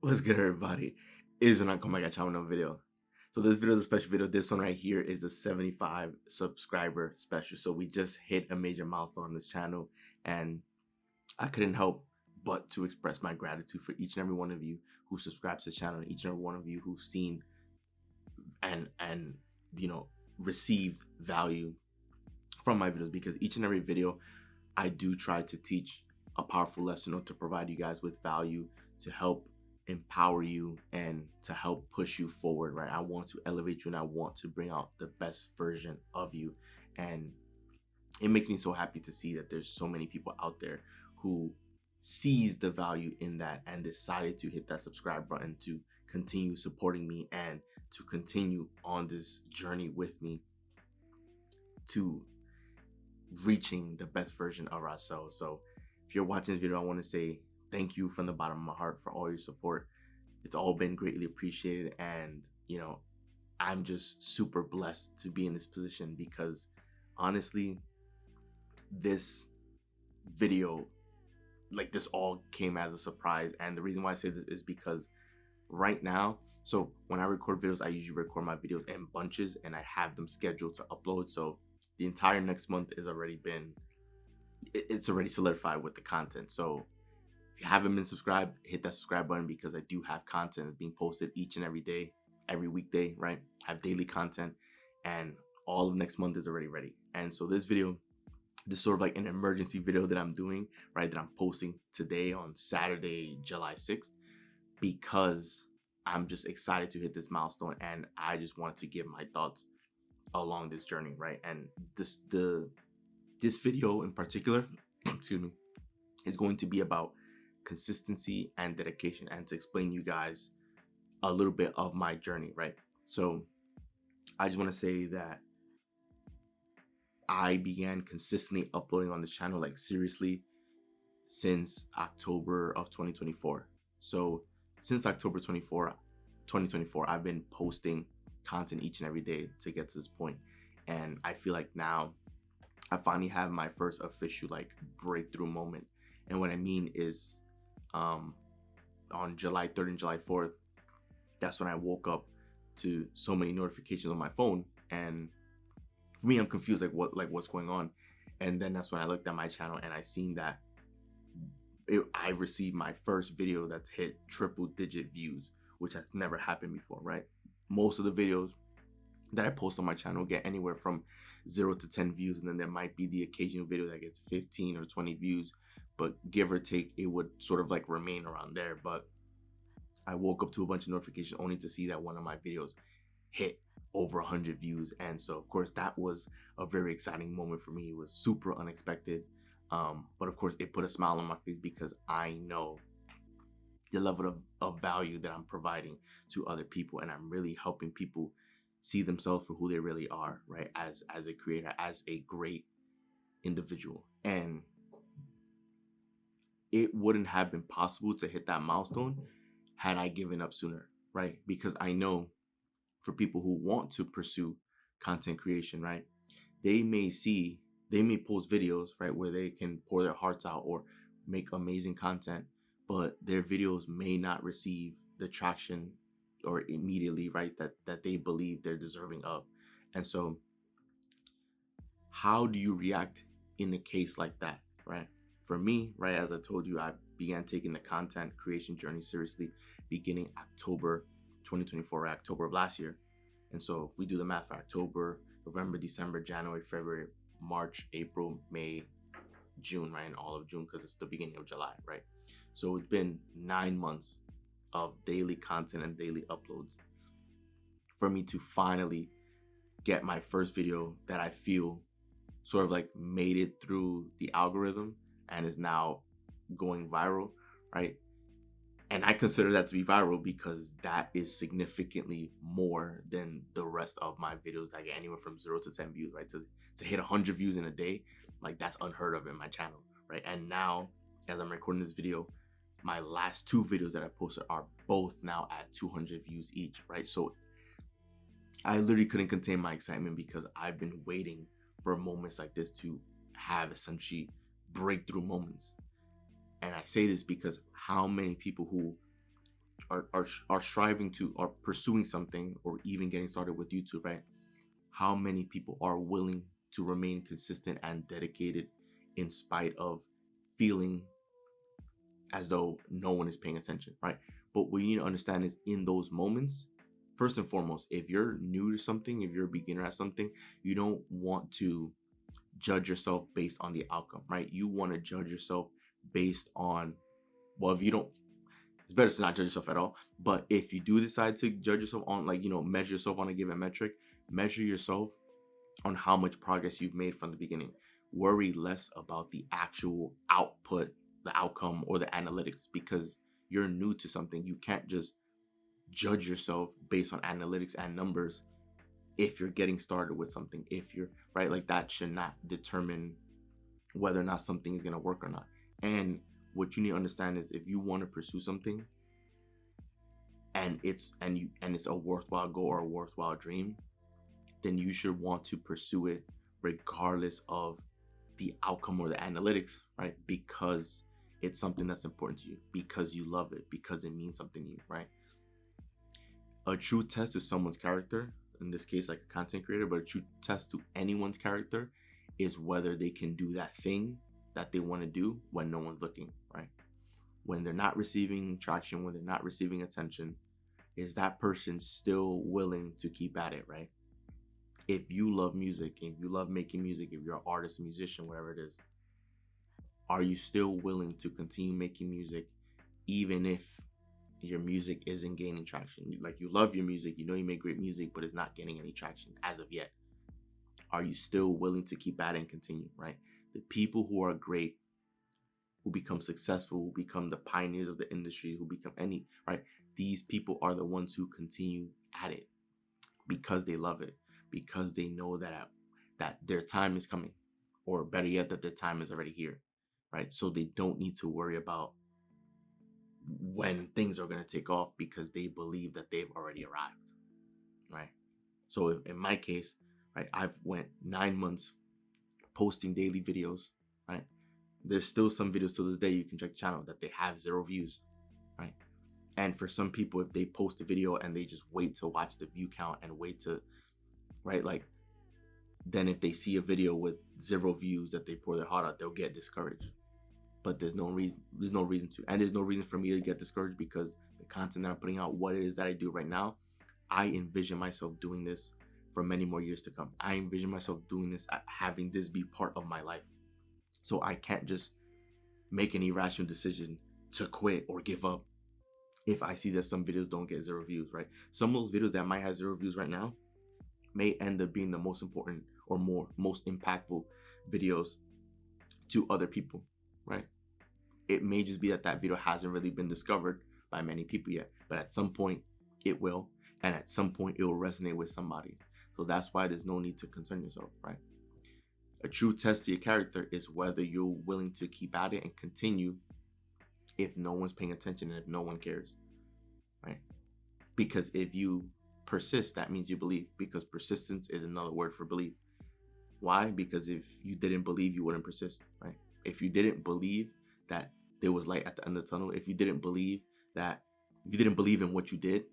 What's good, everybody? Is when I come back at channel another video. So this video is a special video. This one right here is a 75 subscriber special. So we just hit a major milestone on this channel, and I couldn't help but to express my gratitude for each and every one of you who subscribes to the channel, and each and every one of you who've seen and you know received value from my videos, because each and every video I do try to teach a powerful lesson or to provide you guys with value to help empower you and to help push you forward, right? I want to elevate you and I want to bring out the best version of you. And it makes me so happy to see that there's so many people out there who sees the value in that and decided to hit that subscribe button to continue supporting me and to continue on this journey with me to reaching the best version of ourselves. So if you're watching this video, I want to say thank you from the bottom of my heart for all your support. It's all been greatly appreciated, and I'm just super blessed to be in this position, because honestly, this video, like, this all came as a surprise. And the reason why I say this is because right now, so when I record videos, I usually record my videos in bunches and I have them scheduled to upload. So the entire next month is already been, it's already solidified with the content. So if you haven't been subscribed, hit that subscribe button, because I do have content that's being posted each and every day, every weekday, right? I have daily content, and all of next month is already ready. And so this video, this sort of like an emergency video that I'm doing, right, that I'm posting today on Saturday, July 6th, because I'm just excited to hit this milestone, and I just wanted to give my thoughts along this journey, right? And this video in particular, excuse me, is going to be about consistency and dedication, and to explain you guys a little bit of my journey, right? So I just want to say that I began consistently uploading on this channel, like seriously, since October of 2024. So since October 2024, I've been posting content each and every day to get to this point. And I feel like now I finally have my first official like breakthrough moment. And what I mean is, on July 3rd and July 4th, that's when I woke up to so many notifications on my phone. And for me, I'm confused, like what's going on. And then that's when I looked at my channel and I seen that I received my first video that's hit triple digit views, which has never happened before, right? Most of the videos that I post on my channel get anywhere from 0 to 10 views, and then there might be the occasional video that gets 15 or 20 views, but give or take, it would sort of like remain around there. But I woke up to a bunch of notifications only to see that one of my videos hit over 100 views. And so of course that was a very exciting moment for me. It was super unexpected, but of course it put a smile on my face, because I know the level of value that I'm providing to other people, and I'm really helping people see themselves for who they really are, right? As a creator, as a great individual. And it wouldn't have been possible to hit that milestone had I given up sooner, right? Because I know for people who want to pursue content creation, right, they may post videos, right, where they can pour their hearts out or make amazing content, but their videos may not receive the traction or immediately, right, that they believe they're deserving of. And so how do you react in a case like that, right? For me, right, as I told you, I began taking the content creation journey seriously beginning October 2024, right, October of last year. And so if we do the math for October, November, December, January, February, March, April, May, June, right, and all of June, because it's the beginning of July, right? So it's been 9 months of daily content and daily uploads for me to finally get my first video that I feel sort of like made it through the algorithm and is now going viral, right? And I consider that to be viral because that is significantly more than the rest of my videos that get anywhere from 0 to 10 views, right? So to hit 100 views in a day, like, that's unheard of in my channel, right? And now, as I'm recording this video, my last 2 videos that I posted are both now at 200 views each, right? So I literally couldn't contain my excitement, because I've been waiting for moments like this to have essentially breakthrough moments. And I say this because how many people who are striving to, are pursuing something, or even getting started with YouTube, right? How many people are willing to remain consistent and dedicated in spite of feeling as though no one is paying attention, right? But what you need to understand is, in those moments, first and foremost, if you're new to something, if you're a beginner at something, you don't want to judge yourself based on the outcome, right? You want to judge yourself based on, well, if you don't, it's better to not judge yourself at all. But if you do decide to judge yourself on, like, measure yourself on a given metric, measure yourself on how much progress you've made from the beginning. Worry less about the actual output, the outcome, or the analytics, because you're new to something. You can't just judge yourself based on analytics and numbers if you're getting started with something. If you're right, like, that should not determine whether or not something is going to work or not. And what you need to understand is, if you want to pursue something and it's a worthwhile goal or a worthwhile dream, then you should want to pursue it regardless of the outcome or the analytics, right? Because it's something that's important to you, because you love it, because it means something to you, right? A true test to someone's character, in this case, like a content creator, but a true test to anyone's character is whether they can do that thing that they want to do when no one's looking, right? When they're not receiving traction, when they're not receiving attention, is that person still willing to keep at it, right? If you love music, if you love making music, if you're an artist, a musician, whatever it is, are you still willing to continue making music even if your music isn't gaining traction? Like, you love your music, you make great music, but it's not getting any traction as of yet. Are you still willing to keep at it and continue, right? The people who are great, who become successful, who become the pioneers of the industry, who become right? These people are the ones who continue at it because they love it, because they know that their time is coming, or better yet, that their time is already here, right? So they don't need to worry about when things are going to take off, because they believe that they've already arrived, right? So in my case, right, I've went 9 months posting daily videos, right? There's still some videos to this day, you can check the channel, that they have 0 views, right? And for some people, if they post a video and they just wait to watch the view count and wait to, right, like, then if they see a video with 0 views that they pour their heart out, they'll get discouraged. But there's no reason to, and there's no reason for me to get discouraged, because the content that I'm putting out, what it is that I do right now, I envision myself doing this for many more years to come. I envision myself doing this, having this be part of my life. So I can't just make an irrational decision to quit or give up if I see that some videos don't get 0 views, right? Some of those videos that might have 0 views right now may end up being the most important or most impactful videos to other people, right? It may just be that video hasn't really been discovered by many people yet, but at some point it will, and at some point it will resonate with somebody. So that's why there's no need to concern yourself, right? A true test to your character is whether you're willing to keep at it and continue if no one's paying attention and if no one cares, right? Because if you persist, that means you believe, because persistence is another word for belief. Why? Because if you didn't believe, you wouldn't persist, right? If you didn't believe that there was light at the end of the tunnel, if you didn't believe in what you did,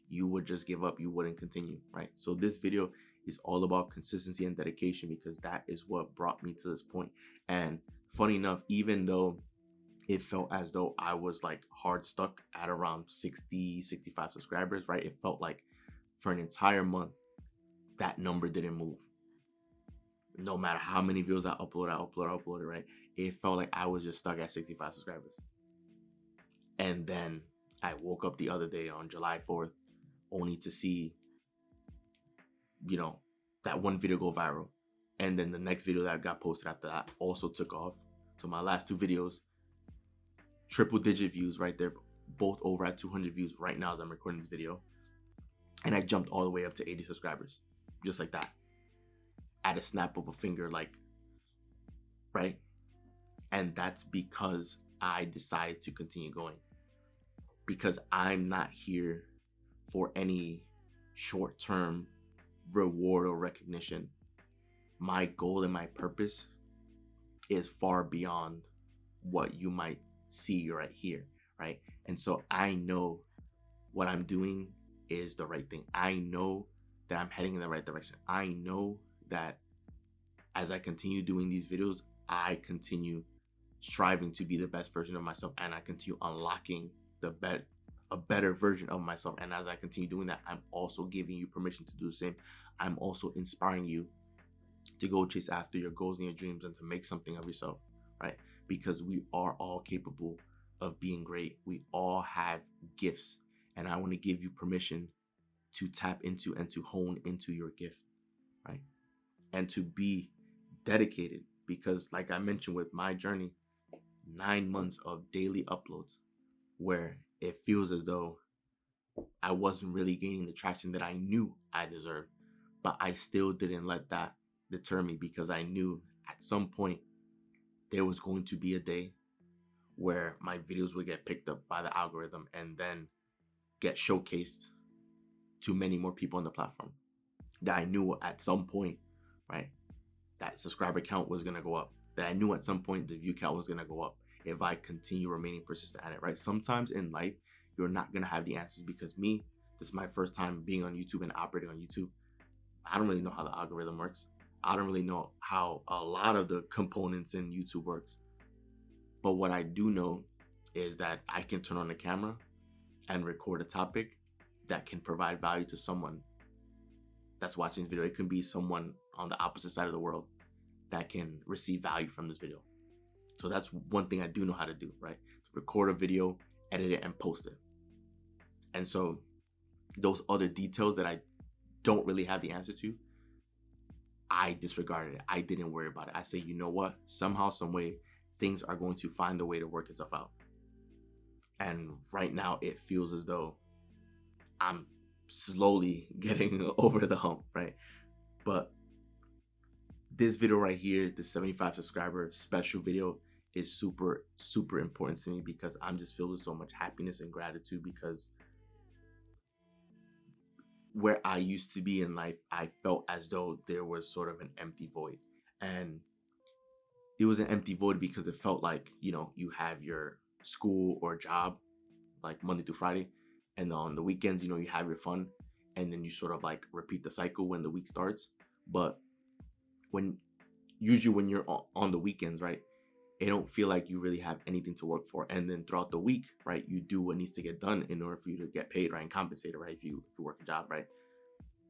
you would just give up, you wouldn't continue, right? So this video is all about consistency and dedication, because that is what brought me to this point. And funny enough, even though it felt as though I was like hard stuck at around 60, 65 subscribers, right? It felt like for an entire month, that number didn't move. No matter how many videos I uploaded, right? It felt like I was just stuck at 65 subscribers. And then I woke up the other day on July 4th, only to see, that one video go viral. And then the next video that got posted after that also took off. So my last 2 videos, triple digit views right there, both over at 200 views right now as I'm recording this video. And I jumped all the way up to 80 subscribers, just like that, at a snap of a finger, like, right? And that's because I decided to continue going, because I'm not here for any short-term reward or recognition. My goal and my purpose is far beyond what you might see right here, right? And so I know what I'm doing is the right thing. I know that I'm heading in the right direction. I know that as I continue doing these videos, I continue striving to be the best version of myself, and I continue unlocking a better version of myself. And as I continue doing that, I'm also giving you permission to do the same. I'm also inspiring you to go chase after your goals and your dreams and to make something of yourself, right? Because we are all capable of being great. We all have gifts, and I want to give you permission to tap into and to hone into your gift, right? And to be dedicated, because like I mentioned with my journey, 9 months of daily uploads where it feels as though I wasn't really gaining the traction that I knew I deserved, but I still didn't let that deter me, because I knew at some point there was going to be a day where my videos would get picked up by the algorithm and then get showcased to many more people on the platform. That I knew at some point, right, that subscriber count was going to go up. That I knew at some point the view count was going to go up if I continue remaining persistent at it, right? Sometimes in life, you're not going to have the answers, because this is my first time being on YouTube and operating on YouTube. I don't really know how the algorithm works. I don't really know how a lot of the components in YouTube works. But what I do know is that I can turn on the camera and record a topic that can provide value to someone that's watching this video. It can be someone on the opposite side of the world that can receive value from this video. So that's one thing I do know how to do, right? To record a video, edit it, and post it. And so those other details that I don't really have the answer to, I disregarded it. I didn't worry about it. I say, you know what? Somehow, some way, things are going to find a way to work itself out. And right now, it feels as though I'm slowly getting over the hump, right? But this video right here, the 75 subscriber special video, is super, super important to me, because I'm just filled with so much happiness and gratitude, because where I used to be in life, I felt as though there was sort of an empty void. And it was an empty void because it felt like, you have your school or job like Monday through Friday, and on the weekends, you have your fun, and then you sort of like repeat the cycle when the week starts. But usually when you're on the weekends, right, it don't feel like you really have anything to work for. And then throughout the week, right, you do what needs to get done in order for you to get paid, right, and compensated, right, if you work a job, right.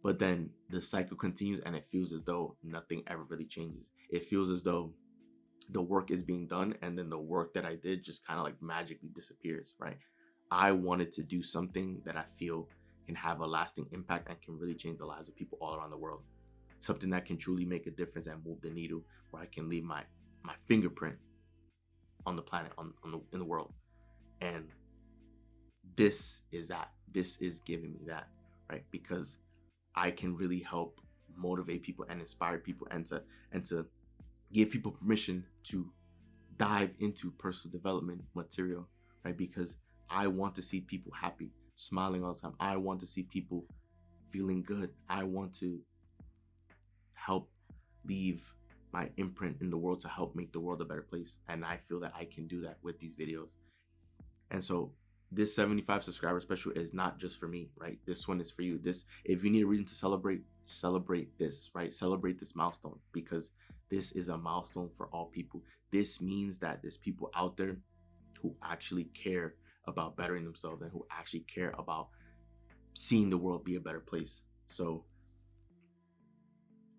But then the cycle continues, and it feels as though nothing ever really changes. It feels as though the work is being done, and then the work that I did just kind of like magically disappears, right. I wanted to do something that I feel can have a lasting impact and can really change the lives of people all around the world. Something that can truly make a difference and move the needle, where I can leave my fingerprint on the planet, in the world. And this is giving me that, right? Because I can really help motivate people and inspire people, and to give people permission to dive into personal development material, right? Because I want to see people happy, smiling all the time. I want to see people feeling good. I want to help leave my imprint in the world, to help make the world a better place. And I feel that I can do that with these videos. And so this 75 subscriber special is not just for me, right? This one is for you. If you need a reason to celebrate this, right? Celebrate this milestone, because this is a milestone for all people. This means that there's people out there who actually care about bettering themselves, and who actually care about seeing the world be a better place. So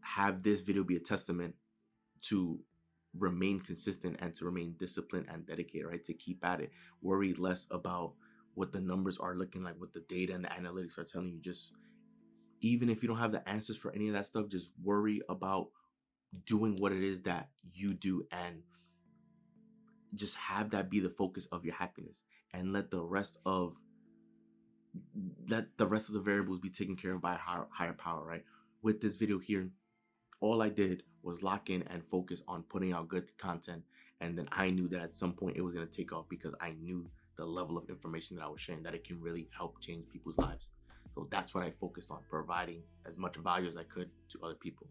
have this video be a testament to remain consistent and to remain disciplined and dedicated, right? To keep at it. Worry less about what the numbers are looking like, what the data and the analytics are telling you. Just, even if you don't have the answers for any of that stuff, just worry about doing what it is that you do, and just have that be the focus of your happiness, and let the rest of the variables be taken care of by a higher power, right? With this video here, all I did was lock in and focus on putting out good content. And then I knew that at some point it was going to take off, because I knew the level of information that I was sharing, that it can really help change people's lives. So that's what I focused on, providing as much value as I could to other people.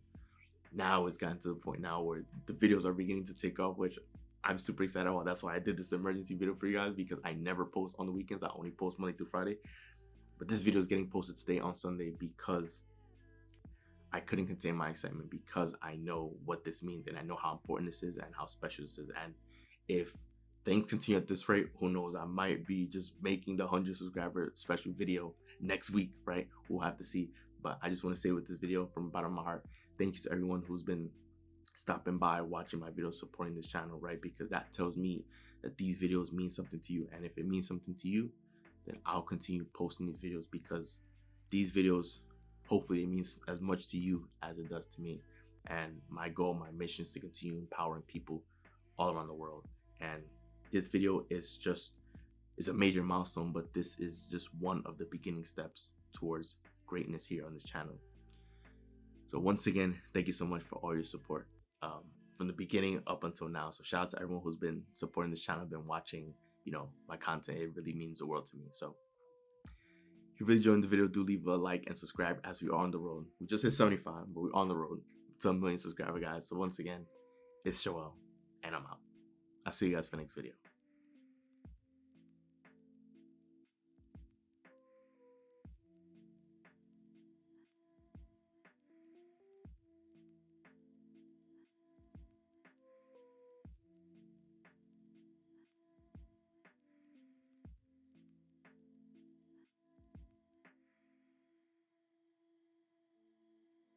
Now it's gotten to the point now where the videos are beginning to take off, which I'm super excited about. That's why I did this emergency video for you guys, because I never post on the weekends. I only post Monday through Friday. But this video is getting posted today on Sunday because I couldn't contain my excitement, because I know what this means and I know how important this is and how special this is. And if things continue at this rate, who knows, I might be just making the 100 subscriber special video next week, right? We'll have to see. But I just want to say with this video, from the bottom of my heart, thank you to everyone who's been stopping by, watching my videos, supporting this channel, right? Because that tells me that these videos mean something to you. And if it means something to you, then I'll continue posting these videos, because these videos, hopefully it means as much to you as it does to me. And my goal, my mission is to continue empowering people all around the world. And this video is a major milestone, but this is just one of the beginning steps towards greatness here on this channel. So once again, thank you so much for all your support from the beginning up until now. So shout out to everyone who's been supporting this channel, been watching, my content. It really means the world to me. So if you really enjoyed the video, do leave a like and subscribe, as we are on the road. We just hit 75, but we're on the road to 1 million subscriber, guys. So once again, it's Joel, and I'm out. I'll see you guys for the next video.